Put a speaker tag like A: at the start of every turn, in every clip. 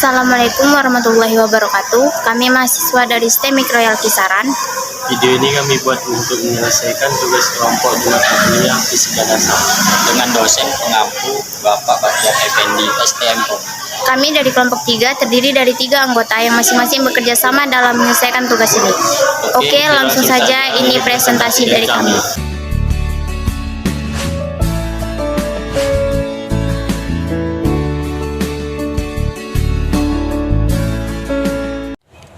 A: Assalamualaikum warahmatullahi wabarakatuh. Kami mahasiswa dari STEM Mikroyal Kisaran.
B: Video ini kami buat untuk menyelesaikan tugas kelompok di mata kuliah Fisika Dasar dengan dosen pengampu Bapak Baktiar Effendi, STMO.
A: Kami dari kelompok 3 terdiri dari 3 anggota yang masing-masing bekerja sama dalam menyelesaikan tugas ini. Oke, langsung saja ini presentasi dari kami.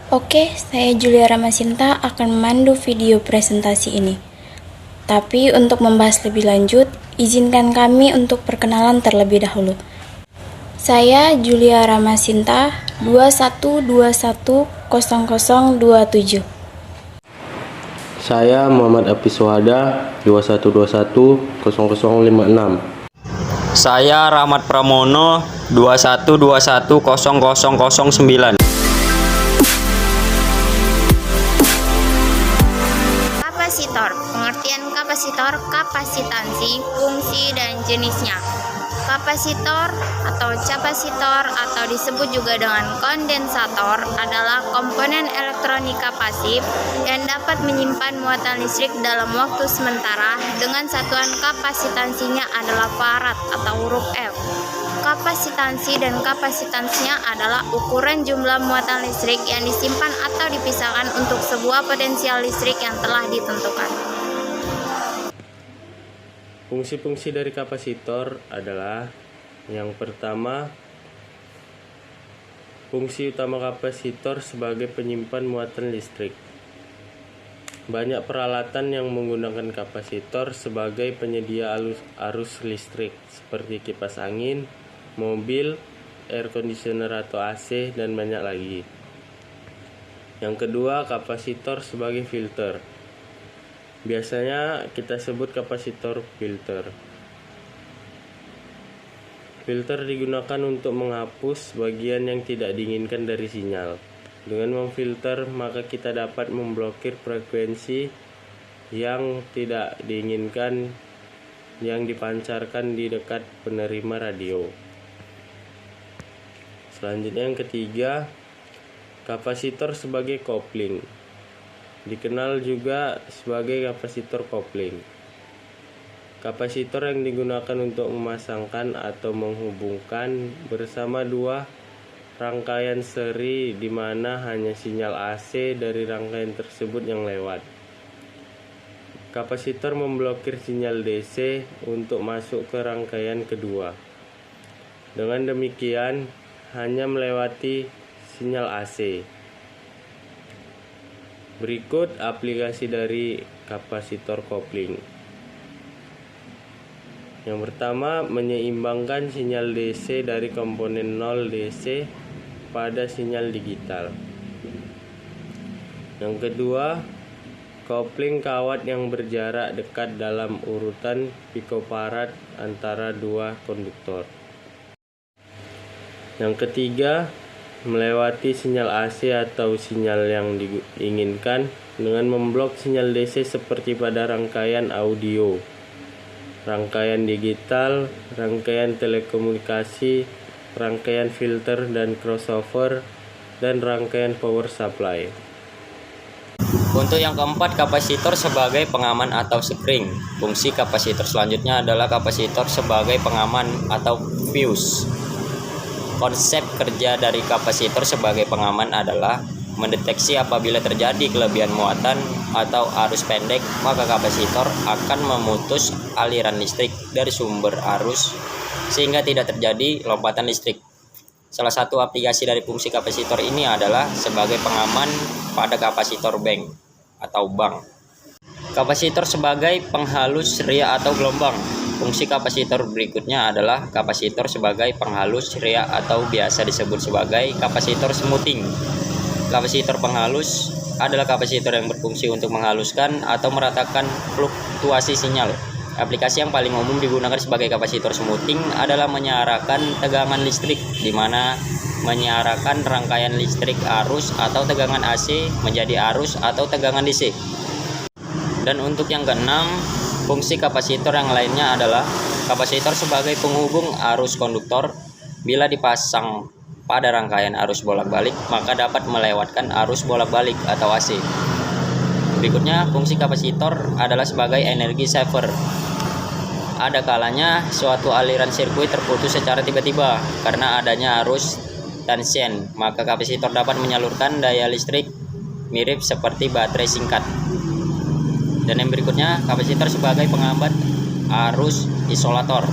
A: Oke, saya Julia Ramasinta akan memandu video presentasi ini. Tapi untuk membahas lebih lanjut, izinkan kami untuk perkenalan terlebih dahulu. Saya Julia Ramasinta, 21210027.
C: Saya Muhammad Apis Sohada, 21210056.
B: Saya Rahmat Pramono, 21210009.
A: Kapasitor, pengertian kapasitor, kapasitansi, fungsi, dan jenisnya. Kapasitor atau kapasitor atau disebut juga dengan kondensator adalah komponen elektronika pasif yang dapat menyimpan muatan listrik dalam waktu sementara dengan satuan kapasitansinya adalah farad atau huruf F. Kapasitansi dan kapasitansinya adalah ukuran jumlah muatan listrik yang disimpan atau dipisahkan untuk sebuah potensial listrik yang telah ditentukan.
C: Fungsi-fungsi dari kapasitor adalah yang pertama, fungsi utama kapasitor sebagai penyimpan muatan listrik. Banyak peralatan yang menggunakan kapasitor sebagai penyedia arus listrik seperti kipas angin, mobil, air conditioner atau AC, dan banyak lagi. Yang kedua, kapasitor sebagai filter. Biasanya kita sebut kapasitor filter. Filter digunakan untuk menghapus bagian yang tidak diinginkan dari sinyal. Dengan memfilter, maka kita dapat memblokir frekuensi yang tidak diinginkan yang dipancarkan di dekat penerima radio. Selanjutnya yang ketiga, kapasitor sebagai kopling. Dikenal juga sebagai kapasitor kopling. Kapasitor yang digunakan untuk memasangkan atau menghubungkan bersama dua rangkaian seri di mana hanya sinyal AC dari rangkaian tersebut yang lewat. Kapasitor memblokir sinyal DC untuk masuk ke rangkaian kedua. Dengan demikian, hanya melewati sinyal AC. Berikut aplikasi dari kapasitor kopling. Yang pertama, menyeimbangkan sinyal DC dari komponen 0 DC pada sinyal digital. Yang kedua, kopling kawat yang berjarak dekat dalam urutan picofarad antara dua konduktor. Yang ketiga, melewati sinyal AC atau sinyal yang diinginkan dengan memblok sinyal DC seperti pada rangkaian audio, rangkaian digital, rangkaian telekomunikasi, rangkaian filter dan crossover, dan rangkaian power supply.
B: Untuk yang keempat, kapasitor sebagai pengaman atau screen. Fungsi kapasitor selanjutnya adalah kapasitor sebagai pengaman atau fuse. Konsep kerja dari kapasitor sebagai pengaman adalah mendeteksi apabila terjadi kelebihan muatan atau arus pendek, maka kapasitor akan memutus aliran listrik dari sumber arus sehingga tidak terjadi lompatan listrik. Salah satu aplikasi dari fungsi kapasitor ini adalah sebagai pengaman pada kapasitor bank atau bank. Kapasitor sebagai penghalus ria atau gelombang. Fungsi kapasitor berikutnya adalah kapasitor sebagai penghalus ria atau biasa disebut sebagai kapasitor smoothing. Kapasitor penghalus adalah kapasitor yang berfungsi untuk menghaluskan atau meratakan fluktuasi sinyal. Aplikasi yang paling umum digunakan sebagai kapasitor smoothing adalah menyiarkan tegangan listrik, di mana menyiarkan rangkaian listrik arus atau tegangan AC menjadi arus atau tegangan DC. Dan untuk yang keenam, fungsi kapasitor yang lainnya adalah kapasitor sebagai penghubung arus konduktor. Bila dipasang pada rangkaian arus bolak-balik, maka dapat melewatkan arus bolak-balik atau AC. Berikutnya, fungsi kapasitor adalah sebagai energi saver. Ada kalanya suatu aliran sirkuit terputus secara tiba-tiba karena adanya arus transient, maka kapasitor dapat menyalurkan daya listrik mirip seperti baterai singkat. Dan yang berikutnya, kapasitor sebagai penghambat arus isolator.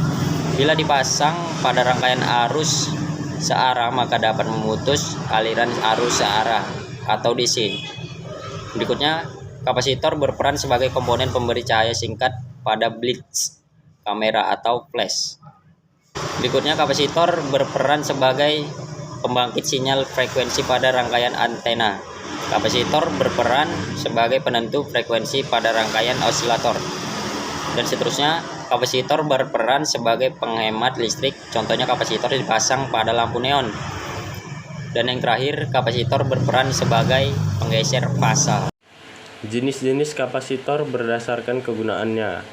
B: Bila dipasang pada rangkaian arus searah, maka dapat memutus aliran arus searah atau DC. Berikutnya, kapasitor berperan sebagai komponen pemberi cahaya singkat pada blitz kamera atau flash. Berikutnya, kapasitor berperan sebagai pembangkit sinyal frekuensi pada rangkaian antena. Kapasitor berperan sebagai penentu frekuensi pada rangkaian osilator. Dan seterusnya, kapasitor berperan sebagai penghemat listrik. Contohnya kapasitor dipasang pada lampu neon. Dan yang terakhir, kapasitor berperan sebagai penggeser fasa.
C: Jenis-jenis kapasitor berdasarkan kegunaannya.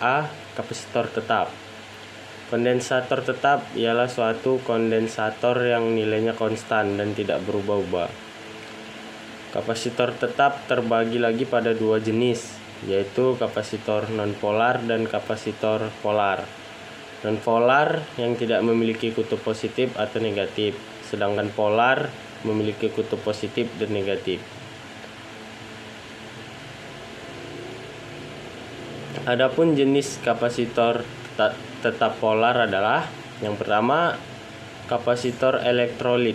C: A. Kapasitor tetap. Kondensator tetap ialah suatu kondensator yang nilainya konstan dan tidak berubah-ubah. Kapasitor tetap terbagi lagi pada dua jenis, yaitu kapasitor nonpolar dan kapasitor polar. Nonpolar yang tidak memiliki kutub positif atau negatif, sedangkan polar memiliki kutub positif dan negatif. Adapun jenis kapasitor tetap polar adalah yang pertama, kapasitor elektrolit.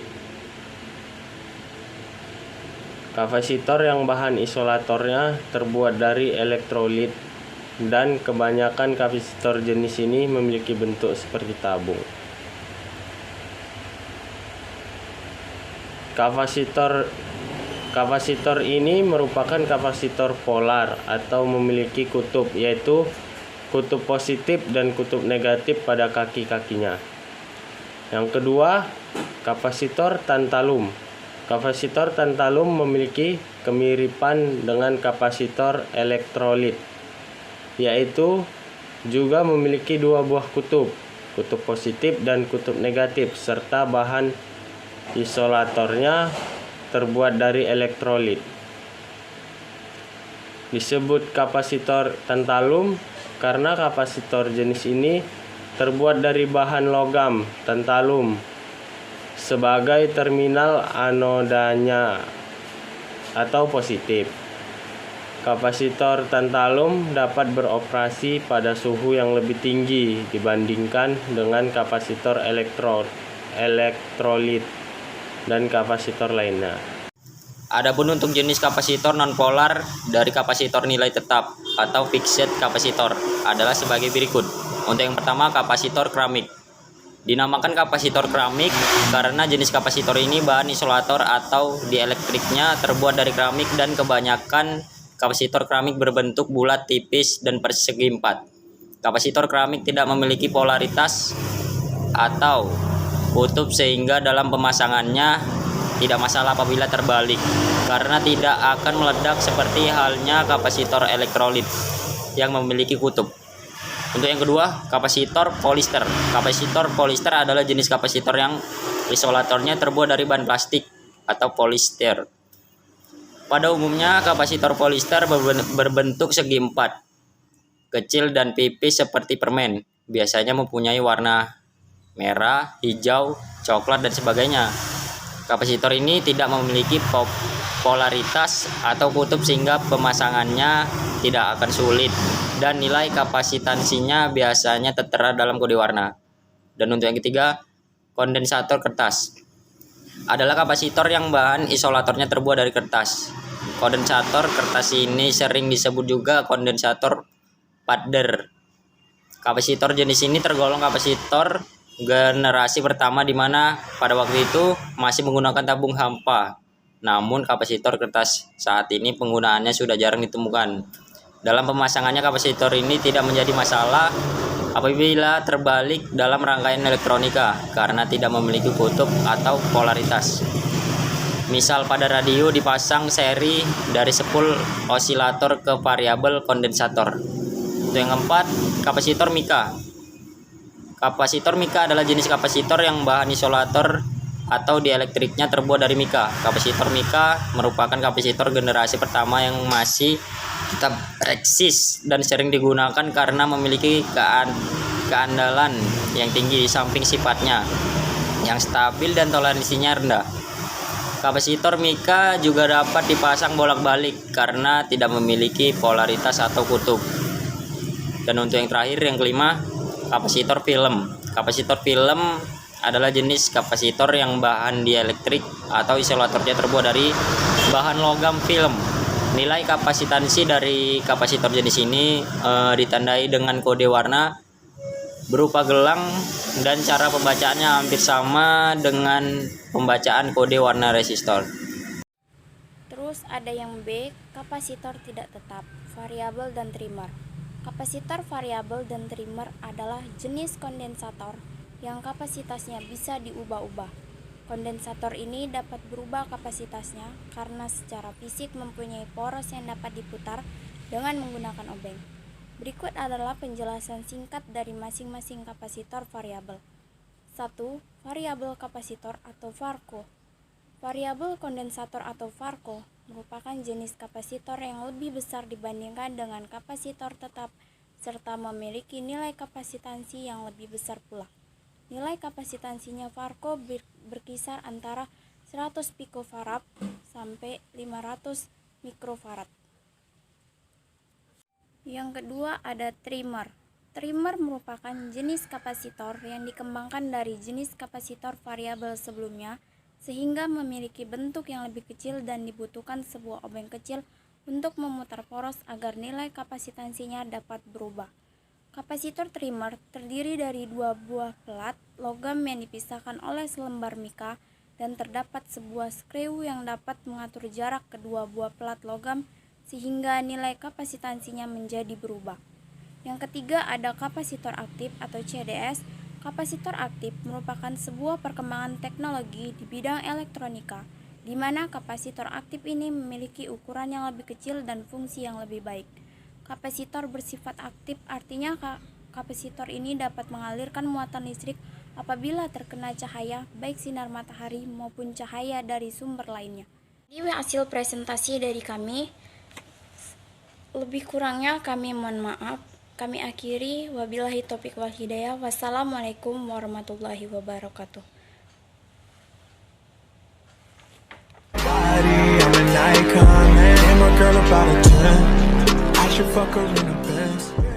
C: Kapasitor yang bahan isolatornya terbuat dari elektrolit, dan kebanyakan kapasitor jenis ini memiliki bentuk seperti tabung. Kapasitor ini merupakan kapasitor polar atau memiliki kutub, yaitu kutub positif dan kutub negatif pada kaki-kakinya. Yang kedua, kapasitor tantalum. Kapasitor tantalum memiliki kemiripan dengan kapasitor elektrolit, yaitu juga memiliki dua buah kutub positif dan kutub negatif, serta bahan isolatornya terbuat dari elektrolit. Disebut kapasitor tantalum karena kapasitor jenis ini terbuat dari bahan logam tantalum sebagai terminal anodanya atau positif. Kapasitor tantalum dapat beroperasi pada suhu yang lebih tinggi dibandingkan dengan kapasitor elektrolit dan kapasitor lainnya.
B: Adapun untuk jenis kapasitor nonpolar dari kapasitor nilai tetap atau fixed kapasitor adalah sebagai berikut. Untuk yang pertama, kapasitor keramik. Dinamakan kapasitor keramik karena jenis kapasitor ini bahan isolator atau dielektriknya terbuat dari keramik, dan kebanyakan kapasitor keramik berbentuk bulat, tipis, dan persegi empat. Kapasitor keramik tidak memiliki polaritas atau kutub sehingga dalam pemasangannya tidak masalah apabila terbalik, karena tidak akan meledak seperti halnya kapasitor elektrolit yang memiliki kutub. Untuk yang kedua, kapasitor polister. Kapasitor polister adalah jenis kapasitor yang isolatornya terbuat dari bahan plastik atau polister. Pada umumnya kapasitor polister berbentuk segi empat, kecil dan pipis seperti permen, biasanya mempunyai warna merah, hijau, coklat, dan sebagainya. Kapasitor ini tidak memiliki polaritas atau kutub sehingga pemasangannya tidak akan sulit, dan nilai kapasitansinya biasanya tertera dalam kode warna. Dan untuk yang ketiga, kondensator kertas adalah kapasitor yang bahan isolatornya terbuat dari kertas. Kondensator kertas ini sering disebut juga kondensator Padder. Kapasitor jenis ini tergolong kapasitor generasi pertama, di mana pada waktu itu masih menggunakan tabung hampa. Namun kapasitor kertas saat ini penggunaannya sudah jarang ditemukan. Dalam pemasangannya, kapasitor ini tidak menjadi masalah apabila terbalik dalam rangkaian elektronika karena tidak memiliki kutub atau polaritas. Misal pada radio dipasang seri dari spool osilator ke variabel kondensator. Untuk yang keempat, kapasitor mika. Kapasitor mika adalah jenis kapasitor yang bahan isolator atau dieлекtriknya terbuat dari mika. Kapasitor mika merupakan kapasitor generasi pertama yang masih tetap eksis dan sering digunakan karena memiliki keandalan yang tinggi di samping sifatnya yang stabil dan toleransinya rendah. Kapasitor mika juga dapat dipasang bolak-balik karena tidak memiliki polaritas atau kutub. Dan untuk yang terakhir, yang kelima, kapasitor film. Kapasitor film adalah jenis kapasitor yang bahan dielektrik atau isolatornya terbuat dari bahan logam film. Nilai kapasitansi dari kapasitor jenis ini ditandai dengan kode warna berupa gelang dan cara pembacaannya hampir sama dengan pembacaan kode warna resistor.
A: Terus ada yang B, kapasitor tidak tetap, variabel dan trimmer. Kapasitor variabel dan trimmer adalah jenis kondensator yang kapasitasnya bisa diubah-ubah. Kondensator ini dapat berubah kapasitasnya karena secara fisik mempunyai poros yang dapat diputar dengan menggunakan obeng. Berikut adalah penjelasan singkat dari masing-masing kapasitor variabel. 1. Variabel kapasitor atau varco. Variabel kondensator atau varco merupakan jenis kapasitor yang lebih besar dibandingkan dengan kapasitor tetap serta memiliki nilai kapasitansi yang lebih besar pula. Nilai kapasitansinya varco berkisar antara 100 picofarad sampai 500 mikrofarad. Yang kedua ada trimmer. Trimmer merupakan jenis kapasitor yang dikembangkan dari jenis kapasitor variabel sebelumnya sehingga memiliki bentuk yang lebih kecil dan dibutuhkan sebuah obeng kecil untuk memutar poros agar nilai kapasitansinya dapat berubah. Kapasitor trimmer terdiri dari dua buah pelat logam yang dipisahkan oleh selembar mika dan terdapat sebuah skru yang dapat mengatur jarak kedua buah pelat logam sehingga nilai kapasitansinya menjadi berubah. Yang ketiga ada kapasitor aktif atau CDS. Kapasitor aktif merupakan sebuah perkembangan teknologi di bidang elektronika, di mana kapasitor aktif ini memiliki ukuran yang lebih kecil dan fungsi yang lebih baik. Kapasitor bersifat aktif artinya kapasitor ini dapat mengalirkan muatan listrik apabila terkena cahaya, baik sinar matahari maupun cahaya dari sumber lainnya. Ini hasil presentasi dari kami. Lebih kurangnya kami mohon maaf. Kami akhiri, wabillahi taufiq wal hidayah. Wassalamualaikum warahmatullahi wabarakatuh.
D: I'm an icon, man. My girl about a 10. I should fuck her in a Benz.